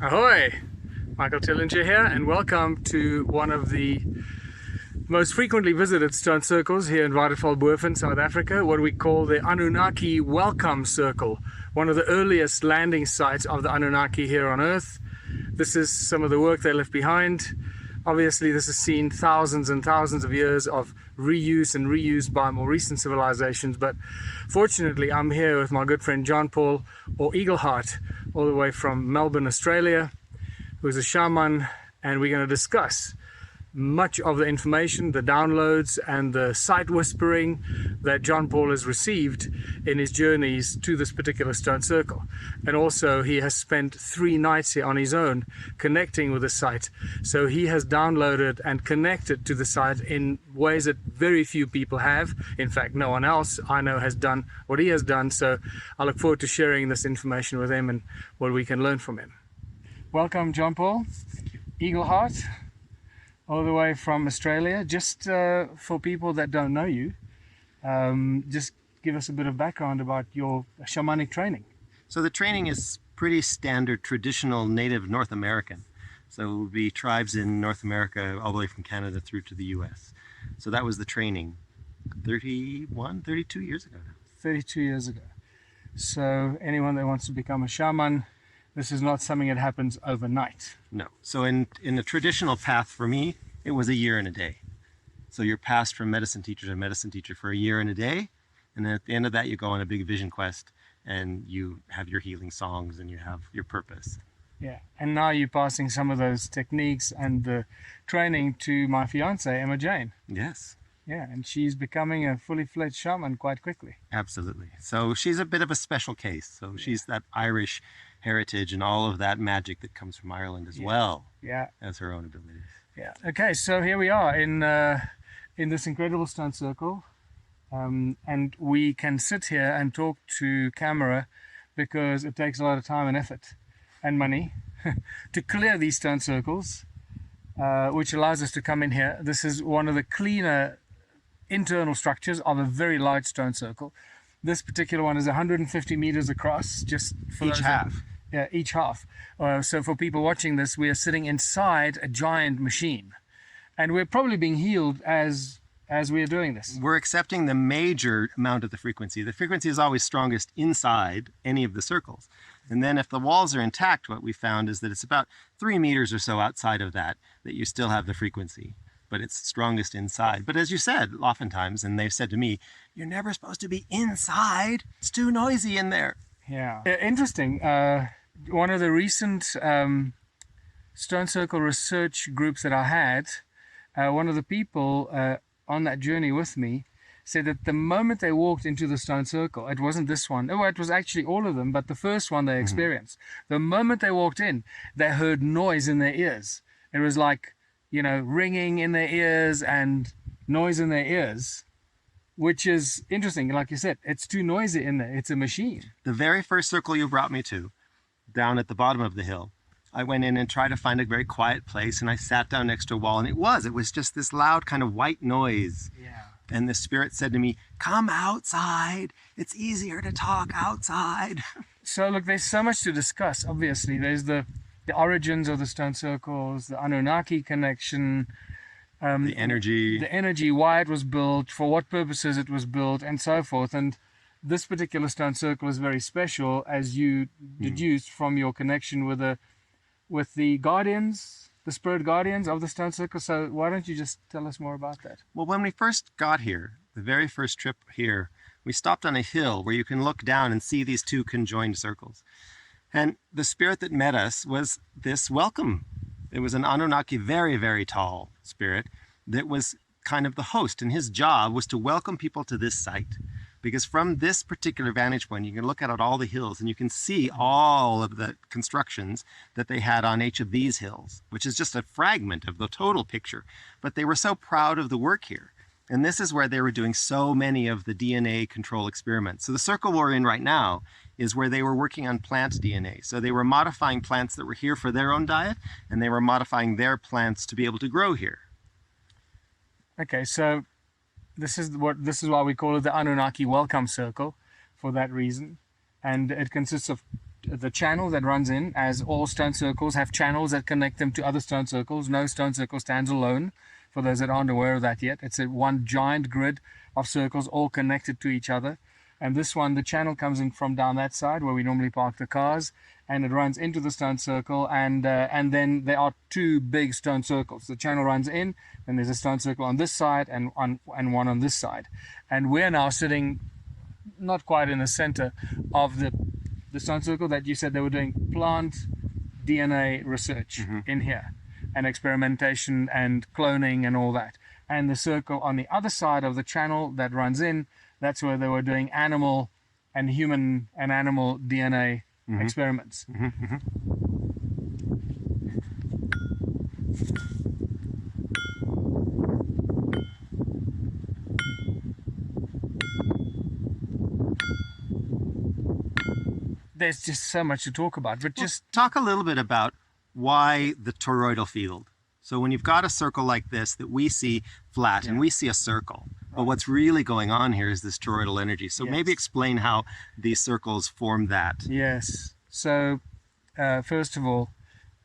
Ahoy! Michael Tillinger here, and welcome to one of the most frequently visited stone circles here in Waterfallboven, South Africa, what we call the Anunnaki Welcome Circle, one of the earliest landing sites of the Anunnaki here on Earth. This is some of the work they left behind. Obviously, this has seen thousands and thousands of years of reuse and reused by more recent civilizations, but fortunately I'm here with my good friend John Paul, or Eagleheart, all the way from Melbourne, Australia, who's a shaman, and we're going to discuss much of the information, the downloads and the sight whispering that John Paul has received in his journeys to this particular stone circle. And also he has spent 3 nights here on his own connecting with the site. So he has downloaded and connected to the site in ways that very few people have. In fact, no one else I know has done what he has done. So I look forward to sharing this information with him and what we can learn from him. Welcome, John Paul. Eagleheart, all the way from Australia. Just for people that don't know you, just give us a bit of background about your shamanic training. So the training is pretty standard, traditional native North American. So it would be tribes in North America all the way from Canada through to the US. So that was the training 32 years ago now. 32 years ago. So anyone that wants to become a shaman, this is not something that happens overnight. No. So in the traditional path for me, it was a year and a day. So you're passed from medicine teacher to medicine teacher for a year and a day. And then at the end of that, you go on a big vision quest and you have your healing songs and you have your purpose. Yeah. And now you're passing some of those techniques and the training to my fiance, Emma Jane. Yes. Yeah. And she's becoming a fully fledged shaman quite quickly. Absolutely. So she's a bit of a special case. So she's that Irish heritage and all of that magic that comes from Ireland as well as her own abilities. Yeah. Okay, so here we are in this incredible stone circle, and we can sit here and talk to camera because it takes a lot of time and effort and money to clear these stone circles, which allows us to come in here. This is one of the cleaner internal structures of a very large stone circle. This particular one is 150 meters across, just for each half. Yeah, each half. So for people watching this, we are sitting inside a giant machine, and we're probably being healed as we are doing this. We're accepting the major amount of the frequency. The frequency is always strongest inside any of the circles. And then if the walls are intact, what we found is that it's about 3 meters or so outside of that you still have the frequency, but it's strongest inside. But as you said, oftentimes, and they've said to me, you're never supposed to be inside. It's too noisy in there. Yeah. Interesting. One of the recent stone circle research groups that I had, one of the people on that journey with me said that the moment they walked into the stone circle, it wasn't this one, it was actually all of them, but the first one they experienced, the moment they walked in, they heard noise in their ears. It was like, ringing in their ears and noise in their ears, which is interesting. Like you said, it's too noisy in there. It's a machine. The very first circle you brought me to, down at the bottom of the hill, I went in and tried to find a very quiet place, and I sat down next to a wall, and it was just this loud kind of white noise. Yeah. And the spirit said to me, come outside. It's easier to talk outside. So look, there's so much to discuss. Obviously, there's the origins of the stone circles, the Anunnaki connection, the energy, why it was built, for what purposes it was built, and so forth. And this particular stone circle is very special, as you deduced from your connection with the guardians, the spirit guardians of the stone circle. So why don't you just tell us more about that? Well, when we first got here, the very first trip here, we stopped on a hill where you can look down and see these 2 conjoined circles. And the spirit that met us was this welcome. It was an Anunnaki, very, very tall spirit that was kind of the host, and his job was to welcome people to this site. Because from this particular vantage point, you can look out at all the hills and you can see all of the constructions that they had on each of these hills, which is just a fragment of the total picture. But they were so proud of the work here. And this is where they were doing so many of the DNA control experiments. So the circle we're in right now is where they were working on plant DNA. So they were modifying plants that were here for their own diet, and they were modifying their plants to be able to grow here. Okay, so this is why we call it the Anunnaki Welcome Circle, for that reason. And it consists of the channel that runs in, as all stone circles have channels that connect them to other stone circles. No stone circle stands alone, for those that aren't aware of that yet. It's a one giant grid of circles all connected to each other. And this one, the channel comes in from down that side where we normally park the cars, and it runs into the stone circle, and then there are two big stone circles. The channel runs in, and there's a stone circle on this side and one on this side. And we're now sitting not quite in the center of the stone circle that you said they were doing plant DNA research in here, and experimentation and cloning and all that. And the circle on the other side of the channel that runs in, that's where they were doing animal and human and animal DNA experiments. There's just so much to talk about, but just talk a little bit about why the toroidal field. So when you've got a circle like this that we see flat and we see a circle, but what's really going on here is this toroidal energy. So maybe explain how these circles form that. Yes. So first of all,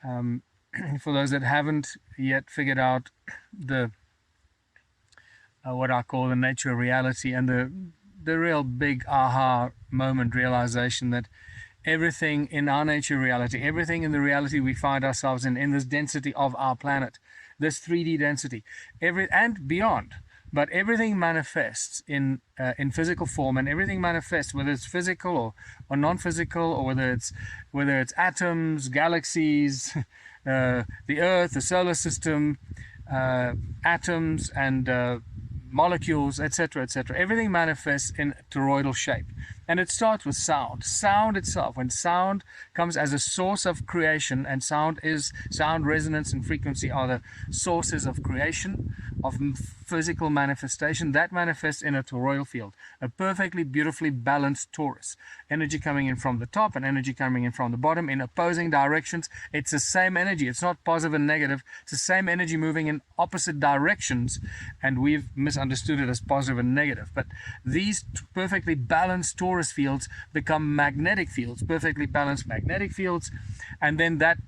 for those that haven't yet figured out the what I call the nature of reality, and the real big aha moment realization that everything in our nature reality, everything in the reality we find ourselves in this density of our planet, this 3D density, and beyond, but everything manifests in physical form, and everything manifests, whether it's physical or non-physical, or whether it's atoms, galaxies, the Earth, the solar system, atoms and molecules, etc., etc. Everything manifests in toroidal shape. And it starts with sound. Sound itself, when sound comes as a source of creation, and sound, resonance, and frequency are the sources of creation, of physical manifestation, that manifests in a toroidal field, a perfectly, beautifully balanced torus. Energy coming in from the top and energy coming in from the bottom in opposing directions. It's the same energy. It's not positive and negative. It's the same energy moving in opposite directions, and we've misunderstood it as positive and negative. But these perfectly balanced torus fields become magnetic fields, perfectly balanced magnetic fields, and then that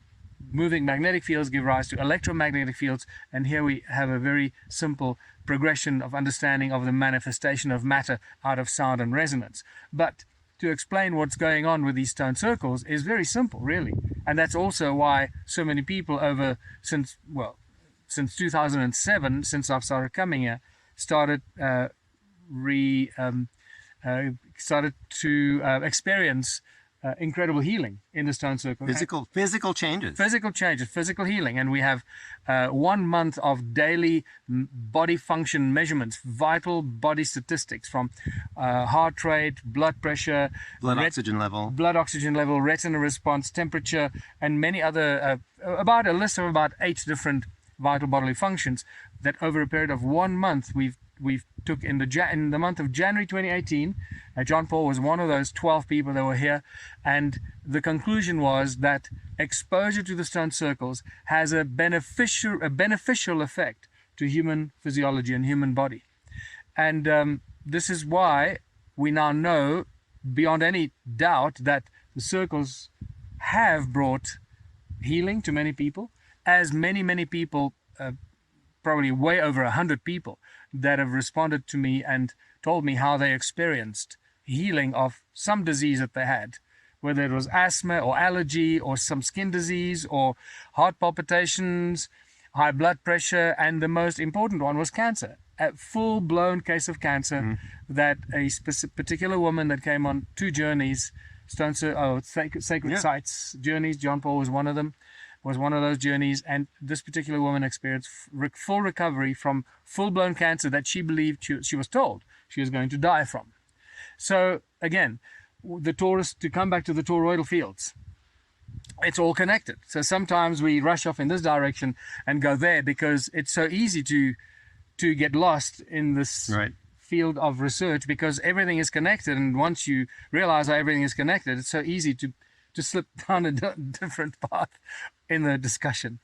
moving magnetic fields give rise to electromagnetic fields. And here we have a very simple progression of understanding of the manifestation of matter out of sound and resonance. But to explain what's going on with these stone circles is very simple, really. And that's also why so many people since 2007, since I've started coming here, started to experience incredible healing in the stone circle. Physical changes. Physical healing. And we have 1 month of daily body function measurements, vital body statistics, from heart rate, blood pressure, blood oxygen level, retina response, temperature, and many other, about a list of about 8 different vital bodily functions that over a period of 1 month we've took in the month of January 2018. John Paul was one of those 12 people that were here, and the conclusion was that exposure to the stone circles has a beneficial effect to human physiology and human body. And this is why we now know beyond any doubt that the circles have brought healing to many people, as many people, probably way over 100 people that have responded to me and told me how they experienced healing of some disease that they had, whether it was asthma or allergy or some skin disease or heart palpitations, high blood pressure, and the most important one was cancer. A full-blown case of cancer that a particular woman that came on 2 journeys, sacred sites journeys, John Paul was one of them, was one of those journeys, and this particular woman experienced full recovery from full-blown cancer that she believed she was told she was going to die from. So again, to come back to the toroidal fields, it's all connected. So sometimes we rush off in this direction and go there because it's so easy to get lost in this field of research, because everything is connected, and once you realize how everything is connected, it's so easy to slip down a different path in the discussion.